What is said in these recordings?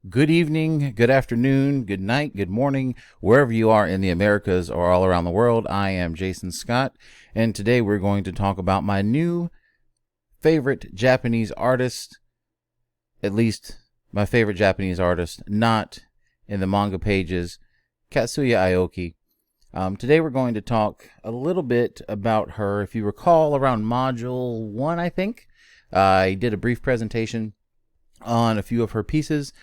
Good evening, good afternoon, good night, good morning, wherever you are in the Americas or all around the world. I am Jason Scott, and today we're going to talk about my new favorite Japanese artist, at least my favorite Japanese artist, not in the manga pages, Katsuyo Aoki. Today we're going to talk a little bit about her. If you recall, around Module 1, I think, I did a brief presentation on a few of her pieces.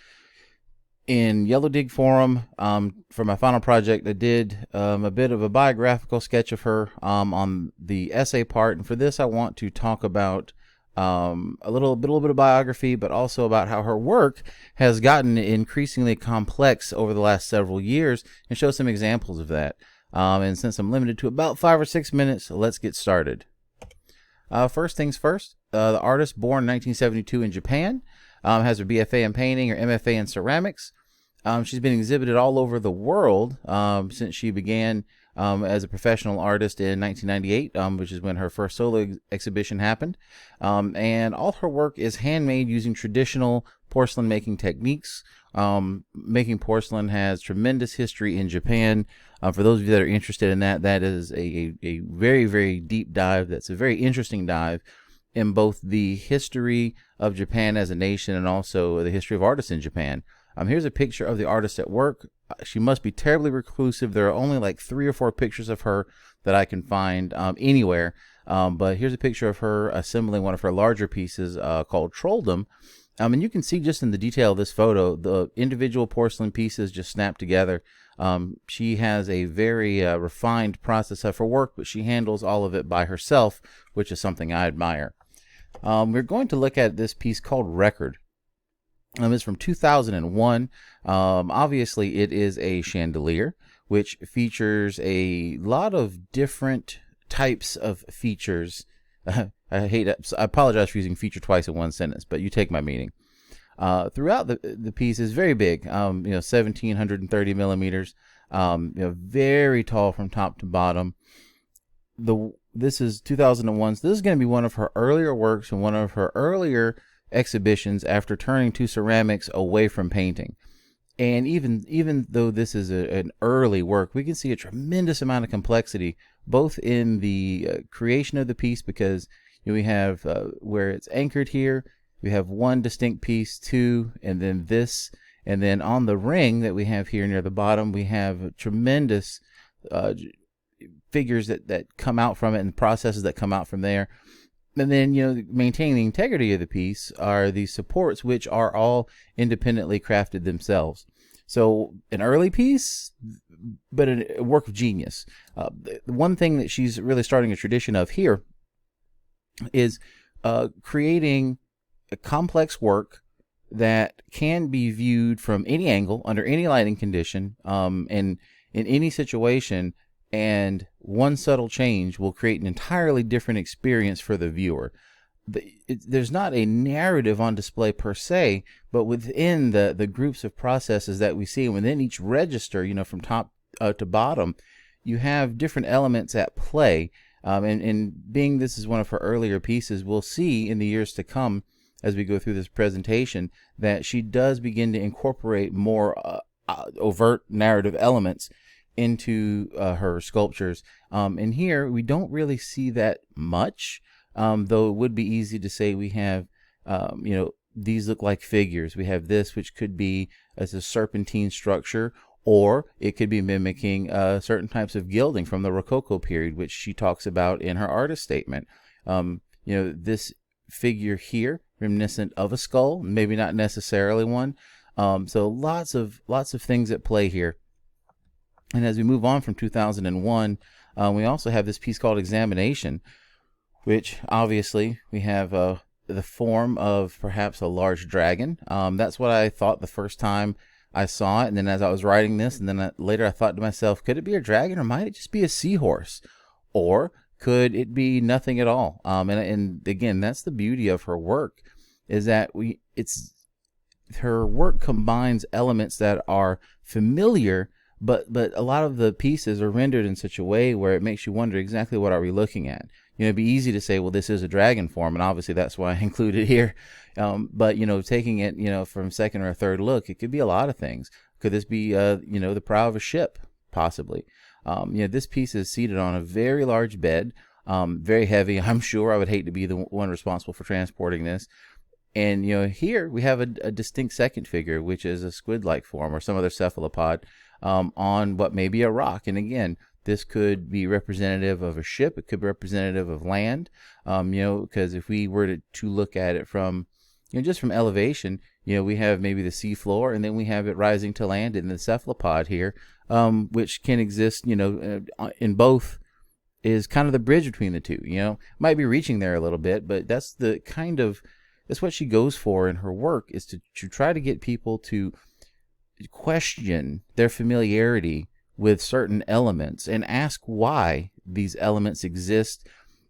In Yellow Dig Forum, for my final project, I did a bit of a biographical sketch of her on the essay part, and for this, I want to talk about a little bit of biography, but also about how her work has gotten increasingly complex over the last several years, and show some examples of that. And since I'm limited to about 5 or 6 minutes, let's get started. First things first, the artist, born in 1972 in Japan, has her BFA in painting or MFA in ceramics. She's been exhibited all over the world since she began as a professional artist in 1998, which is when her first solo exhibition happened. And all her work is handmade using traditional porcelain making techniques. Making porcelain has tremendous history in Japan. For those of you that are interested in that, that is a very, very deep dive. That's a very interesting dive in both the history of Japan as a nation and also the history of artists in Japan. Here's a picture of the artist at work. She must be terribly reclusive. There are only like 3 or 4 pictures of her that I can find anywhere. But here's a picture of her assembling one of her larger pieces called Trolldom. And you can see just in the detail of this photo, the individual porcelain pieces just snap together. She has a very refined process of her work, but she handles all of it by herself, which is something I admire. We're going to look at this piece called Record. It's from 2001. Obviously, it is a chandelier, which features a lot of different types of features. I apologize for using feature twice in one sentence, but you take my meaning. Throughout the piece is very big, 1,730 millimeters, very tall from top to bottom. This is 2001, so this is going to be one of her earlier works and one of her earlier exhibitions after turning to ceramics away from painting. And even though this is an early work, we can see a tremendous amount of complexity both in the creation of the piece, because we have where it's anchored here, we have one distinct piece, 2, and then this, and then on the ring that we have here near the bottom, we have tremendous figures that come out from it and processes that come out from there. And then, maintaining the integrity of the piece are these supports, which are all independently crafted themselves. So an early piece, but a work of genius. One thing that she's really starting a tradition of here is creating a complex work that can be viewed from any angle, under any lighting condition, and in any situation. And one subtle change will create an entirely different experience for the viewer. There's not a narrative on display per se, but within the groups of processes that we see, and within each register, from top to bottom, you have different elements at play. And being this is one of her earlier pieces, we'll see in the years to come, as we go through this presentation, that she does begin to incorporate more overt narrative elements into her sculptures. And here we don't really see that much, though it would be easy to say we have, these look like figures. We have this, which could be as a serpentine structure, or it could be mimicking certain types of gilding from the Rococo period, which she talks about in her artist statement. This figure here, reminiscent of a skull, maybe not necessarily one. So lots of things at play here. And as we move on from 2001, we also have this piece called Examination, which obviously we have the form of perhaps a large dragon. That's what I thought the first time I saw it. And then as I was writing this, and then later I thought to myself, could it be a dragon, or might it just be a seahorse? Or could it be nothing at all? And again, that's the beauty of her work, is that her work combines elements that are familiar, but a lot of the pieces are rendered in such a way where it makes you wonder exactly what are we looking at. it'd be easy to say, well, this is a dragon form, and obviously that's why I included here. But taking it, from second or a third look, it could be a lot of things. Could this be, the prow of a ship, possibly? This piece is seated on a very large bed, very heavy. I'm sure I would hate to be the one responsible for transporting this. And, here we have a distinct second figure, which is a squid-like form or some other cephalopod on what may be a rock. And again, this could be representative of a ship. It could be representative of land, because if we were to look at it from, just from elevation, we have maybe the sea floor, and then we have it rising to land in the cephalopod here, which can exist, in both, is kind of the bridge between the two. Might be reaching there a little bit, but that's what she goes for in her work, is to try to get people to question their familiarity with certain elements and ask why these elements exist,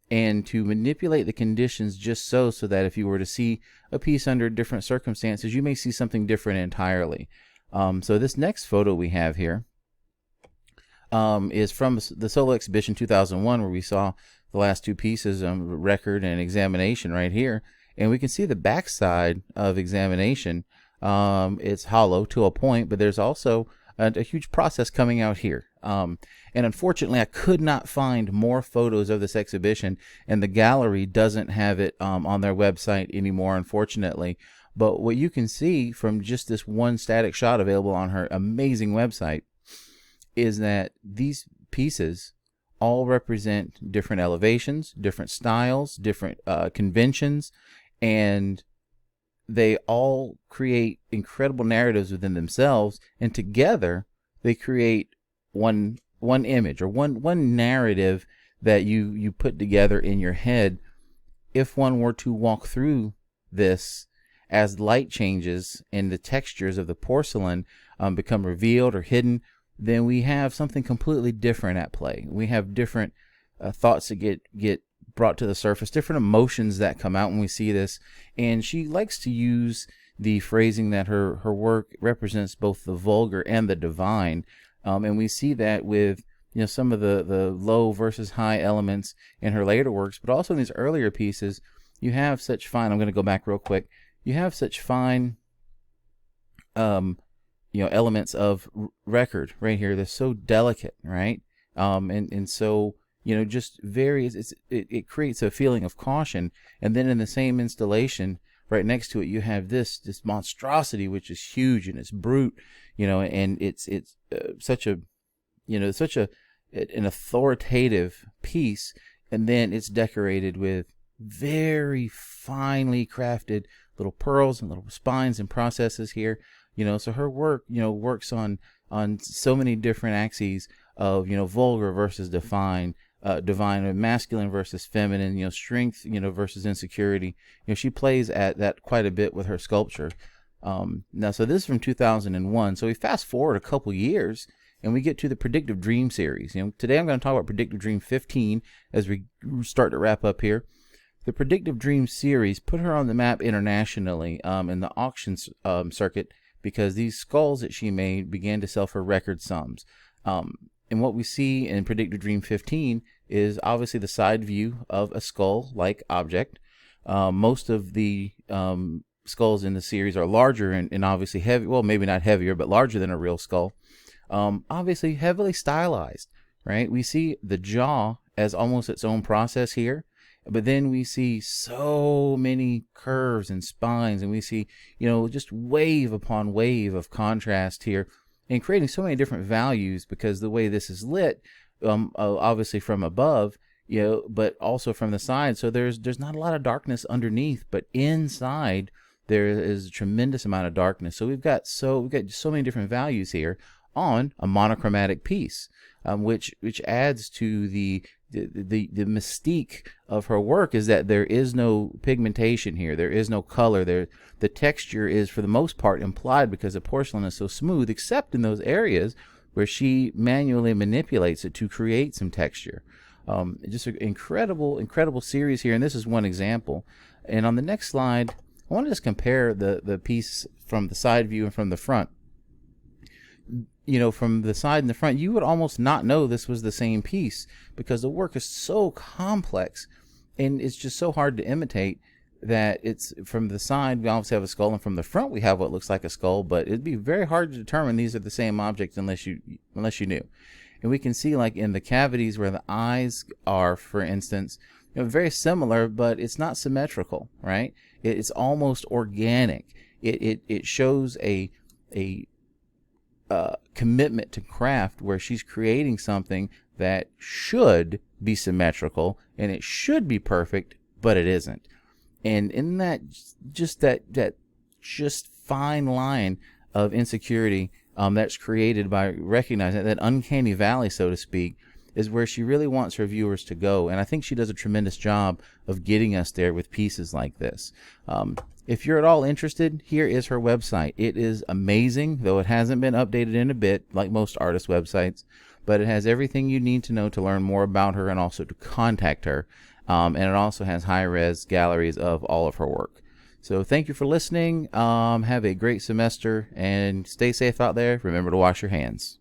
and to manipulate the conditions just so that if you were to see a piece under different circumstances, you may see something different entirely. So this next photo we have here is from the solo exhibition 2001, where we saw the last two pieces, Record and Examination, right here. And we can see the backside of Examination. It's hollow to a point, but there's also a huge process coming out here. And unfortunately, I could not find more photos of this exhibition, and the gallery doesn't have it on their website anymore, unfortunately. But what you can see from just this one static shot available on her amazing website is that these pieces all represent different elevations, different styles, different conventions, and they all create incredible narratives within themselves, and together they create one image or one narrative that you put together in your head. If one were to walk through this, as light changes and the textures of the porcelain become revealed or hidden, then we have something completely different at play. We have different thoughts that get brought to the surface, different emotions that come out when we see this. And she likes to use the phrasing that her work represents both the vulgar and the divine. And we see that with some of the low versus high elements in her later works, but also in these earlier pieces, you have such fine, I'm going to go back real quick, you have such fine elements of record right here. They're so delicate, right? And so just it creates a feeling of caution. And then in the same installation right next to it, you have this monstrosity, which is huge and it's brute, and it's such an authoritative piece. And then it's decorated with very finely crafted little pearls and little spines and processes here. So her work, works on so many different axes of, vulgar versus divine, masculine versus feminine, strength, versus insecurity. She plays at that quite a bit with her sculpture. Now, so this is from 2001. So we fast forward a couple years and we get to the Predictive Dream series. Today I'm going to talk about Predictive Dream 15 as we start to wrap up here. The Predictive Dream series put her on the map internationally in the auction circuit, because these skulls that she made began to sell for record sums. And what we see in Predictive Dream 15 is obviously the side view of a skull-like object. Most of the skulls in the series are larger and obviously heavy. Well, maybe not heavier, but larger than a real skull. Obviously heavily stylized, right? We see the jaw as almost its own process here. But then we see so many curves and spines, and we see, just wave upon wave of contrast here, and creating so many different values, because the way this is lit, obviously from above, but also from the side. So there's not a lot of darkness underneath, but inside there is a tremendous amount of darkness. So we've got so many different values here on a monochromatic piece, which adds to the mystique of her work, is that there is no pigmentation here. There is no color there. The texture is for the most part implied because the porcelain is so smooth, except in those areas where she manually manipulates it to create some texture. Just an incredible series here. And this is one example. And on the next slide, I want to just compare the piece from the side view and from the front. From the side and the front, you would almost not know this was the same piece, because the work is so complex and it's just so hard to imitate that it's from the side we obviously have a skull, and from the front we have what looks like a skull, but it'd be very hard to determine these are the same objects unless you knew. And we can see, like, in the cavities where the eyes are, for instance, very similar, but it's not symmetrical, right? It's almost organic. It shows a commitment to craft where she's creating something that should be symmetrical and it should be perfect, but it isn't. And in that fine line of insecurity that's created by recognizing that uncanny valley, so to speak, is where she really wants her viewers to go. And I think she does a tremendous job of getting us there with pieces like this. If you're at all interested, here is her website. It is amazing, though it hasn't been updated in a bit, like most artist websites, but it has everything you need to know to learn more about her and also to contact her. And it also has high-res galleries of all of her work. So thank you for listening. Have a great semester and stay safe out there. Remember to wash your hands.